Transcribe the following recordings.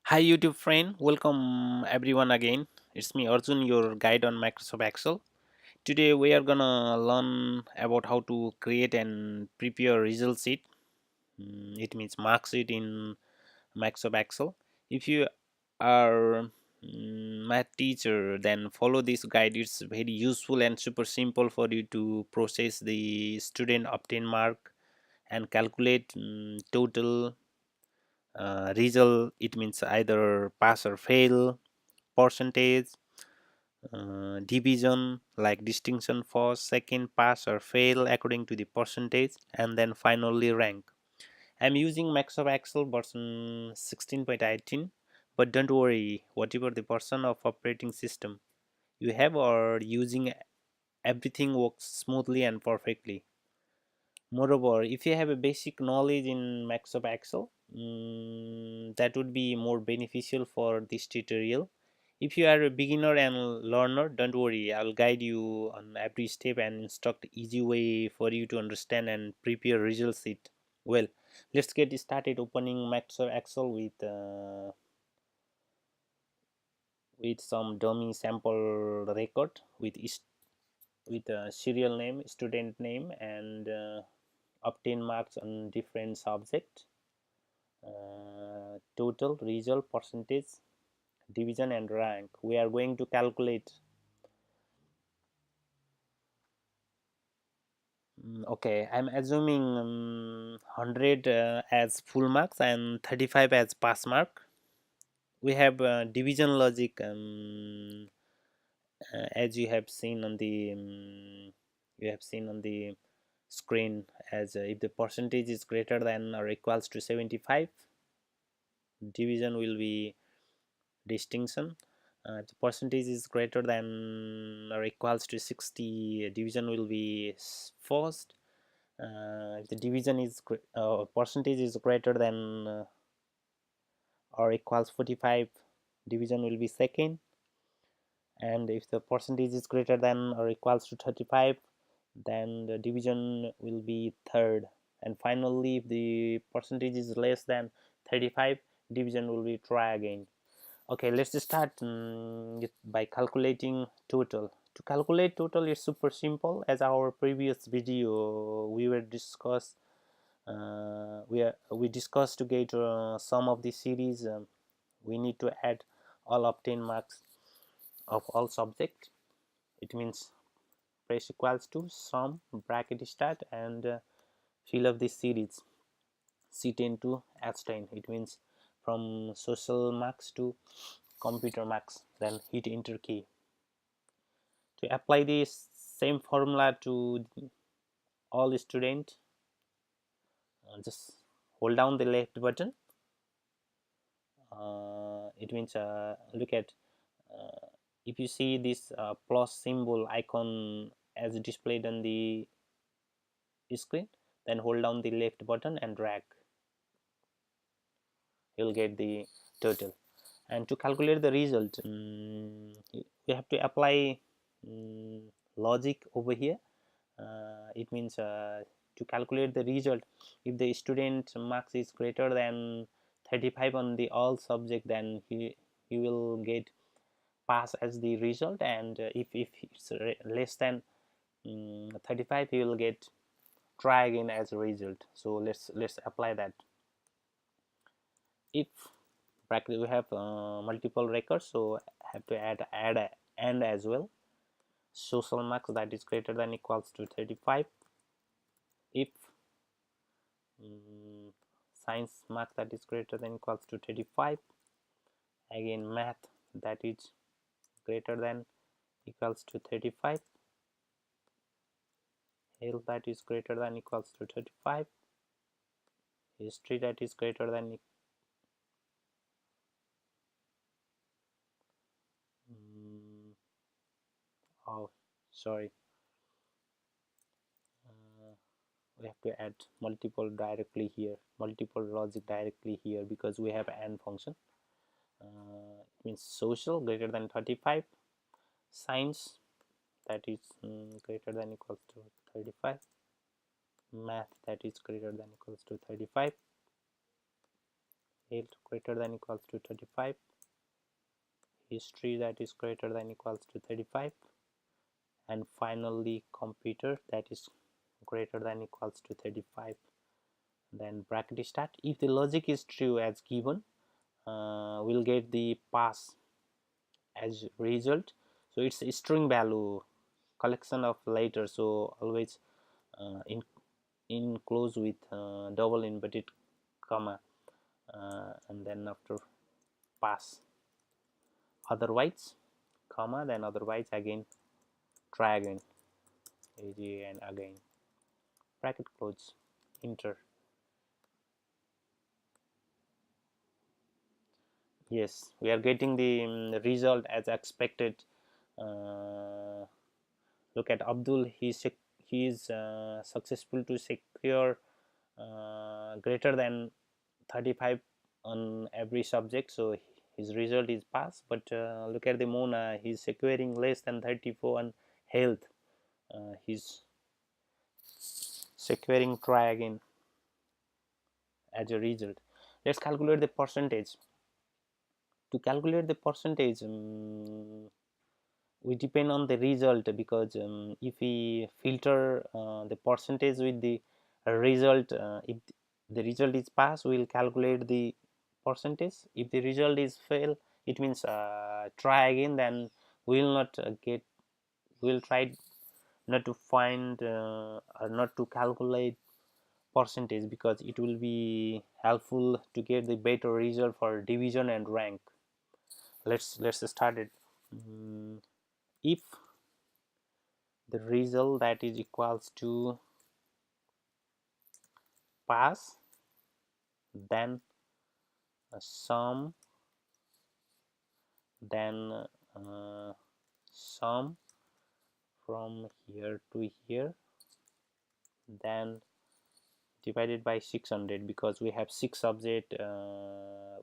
Hi YouTube friend, welcome everyone again. It's me Arjun, your guide on Microsoft Excel. Today we are gonna learn about how to create and prepare result sheet. It means mark sheet in Microsoft Excel. If you are math teacher, then follow this guide. It's very useful and super simple for you to process the student obtain mark and calculate total result. It means either pass or fail, percentage, division like distinction, first, second, pass or fail according to the percentage, and then finally rank. I'm using Microsoft Excel version 16.18, but don't worry, whatever the version of operating system you have or using, everything works smoothly and perfectly. Moreover, if you have a basic knowledge in Microsoft Excel, that would be more beneficial for this tutorial. If you are a beginner and learner, don't worry, I'll guide you on every step and instruct easy way for you to understand and prepare result sheet. Well, let's get started opening Microsoft Excel with some dummy sample record with a serial name, student name, and obtain marks on different subject, total, result, percentage, division, and rank. We are going to calculate. Okay, I'm assuming 100 as full marks and 35 as pass mark. We have division logic, as you have seen on the screen, as if the percentage is greater than or equals to 75, division will be distinction. If the percentage is greater than or equals to 60, division will be first. If the division is percentage is greater than or equals 45, division will be second. And if the percentage is greater than or equals to 35, then the division will be third. And finally, if the percentage is less than 35, division will be try again. Okay, let's just start by calculating total. To calculate total is super simple. As our previous video we discussed to get sum of the series. We need to add all obtained marks of all subjects. It means press equals to sum bracket start and fill up this series C10 to S10. It means from social marks to computer marks. Then hit enter key. To apply this same formula to all students, just hold down the left button. It means look at if you see this plus symbol icon as displayed on the screen, then hold down the left button and drag. You'll get the total. And to calculate the result, we have to apply logic over here. It means to calculate the result, if the student marks is greater than 35 on the all subject, then he will get pass as the result, and if it's less than 35, he will get try again as a result. So let's apply that. If bracket we have multiple records, so have to add a and as well. Social marks that is greater than equals to 35. If science mark that is greater than equals to 35, again math that is greater than equals to 35, health that is greater than equals to 35, history that is greater than oh sorry, we have to add multiple directly here, multiple logic directly here, because we have AND function. It means social greater than 35, science that is greater than equals to 35, math that is greater than equals to 35, health greater than equals to 35, history that is greater than equals to 35, and finally computer that is greater than equals to 35. Then bracket start. If the logic is true as given, we'll get the pass as result. So it's a string value collection of letters, so always in close with double inverted comma, and then after pass, otherwise comma, then otherwise again, try again, and again, bracket close, enter. Yes, we are getting the result as expected. uh, Look at Abdul, he is successful to secure greater than 35 on every subject, so his result is pass. But look at the Mona, he's securing less than 34 on health, he's securing try again as a result. Let's calculate the percentage. To calculate the percentage, we depend on the result, because if we filter the percentage with the result, if the result is pass, we will calculate the percentage. If the result is fail, it means try again, then we will not get, we will try not to find or not to calculate percentage, because it will be helpful to get the better result for division and rank. Let's start it. If the result that is equals to pass, then sum, then sum from here to here, then divided by 600, because we have 6 subject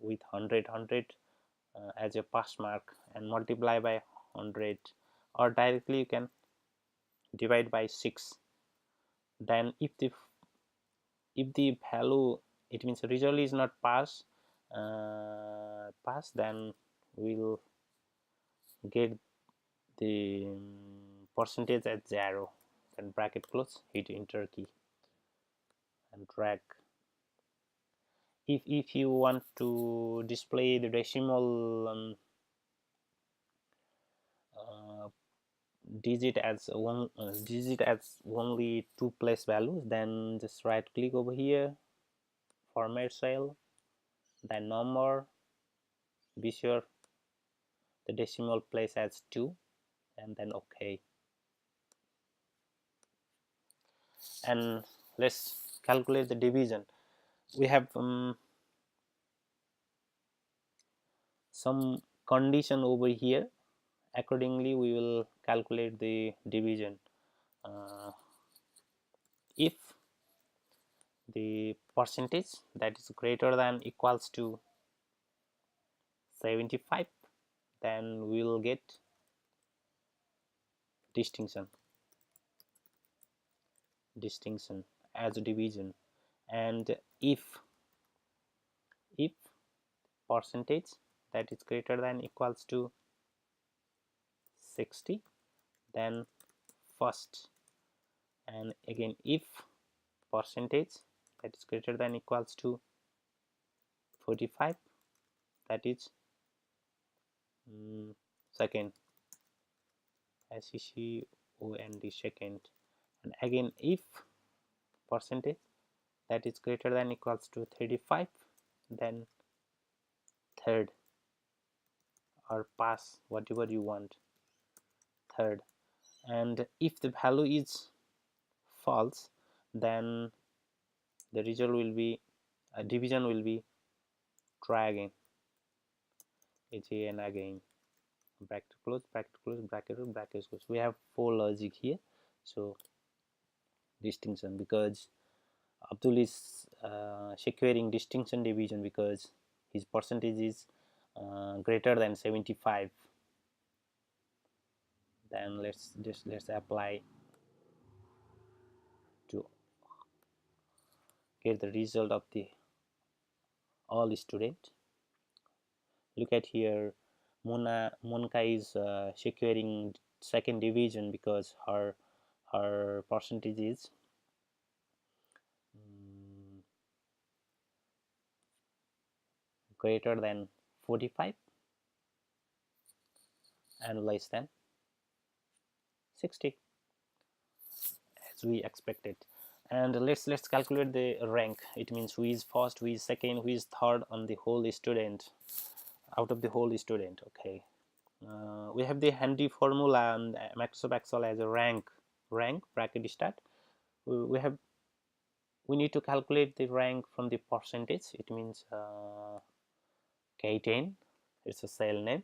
with 100 as a pass mark, and multiply by 100, or directly you can divide by 6. Then if the value, it means the result is not pass, then we'll get the percentage at 0, then bracket close, hit enter key and drag. If you want to display the decimal digit as only 2 place values, then just right click over here, format cell, then number, be sure the decimal place as 2, and then OK. And let's calculate the division. We have some condition over here, accordingly we will calculate the division. If the percentage that is greater than equals to 75, then we will get distinction as a division. And if percentage that is greater than equals to 60, then first. And again, if percentage that is greater than equals to 45, that is second, SECOND, second. And again, if percentage that is greater than equals to 35, then third, or pass, whatever you want, third. And if the value is false, then the result will be division will be try again, and again, bracket close, bracket close, bracket close, bracket close. We have 4 logic here. So distinction, because Abdul is securing distinction division because his percentage is greater than 75. Then let's apply to get the result of the all student. Look at here, Monka is securing second division because her percentage is greater than 45 and less than 60, as we expected. And let's calculate the rank. It means who is first, who is second, who is third on the whole student, out of the whole student. Okay, we have the handy formula and Microsoft Excel as a rank bracket start. We need to calculate the rank from the percentage. It means K10, it's a cell name,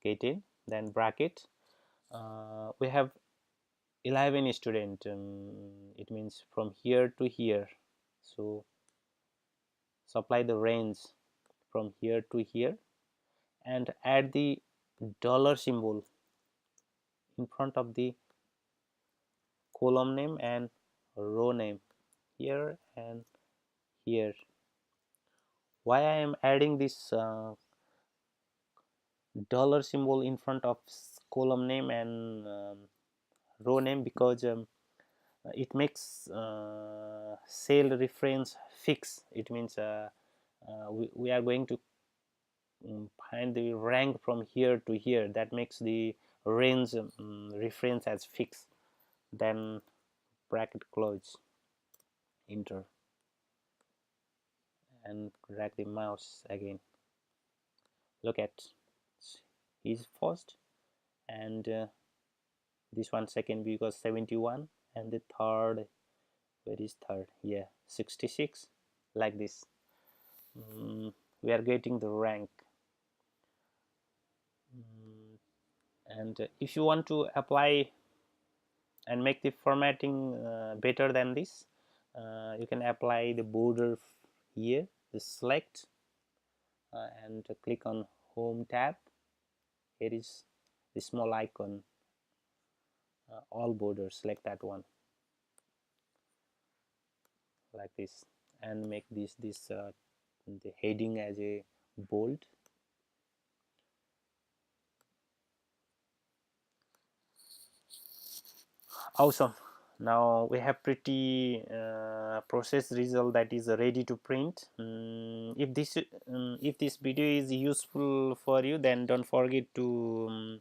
K10, then bracket. We have 11 student, it means from here to here, so supply the range from here to here and add the dollar symbol in front of the column name and row name here and here. Why I am adding this dollar symbol in front of column name and row name? Because it makes cell reference fix. It means we are going to find the rank from here to here. That makes the range reference as fixed. Then bracket close, enter, and drag the mouse again. Look at, he's first, and this one second because 71, and the third, where is third? Yeah, 66, like this. We are getting the rank. And if you want to apply and make the formatting better than this, you can apply the border here, the select, and click on home tab. Here is the small icon, all borders, select that one, like this, and make this the heading as a bold. Awesome. Now we have pretty process result that is ready to print. If this video is useful for you, then don't forget to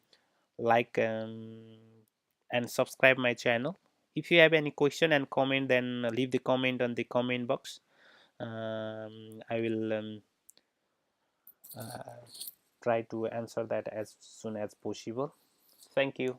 like and subscribe my channel. If you have any question and comment, then leave the comment on the comment box. I will try to answer that as soon as possible. Thank you.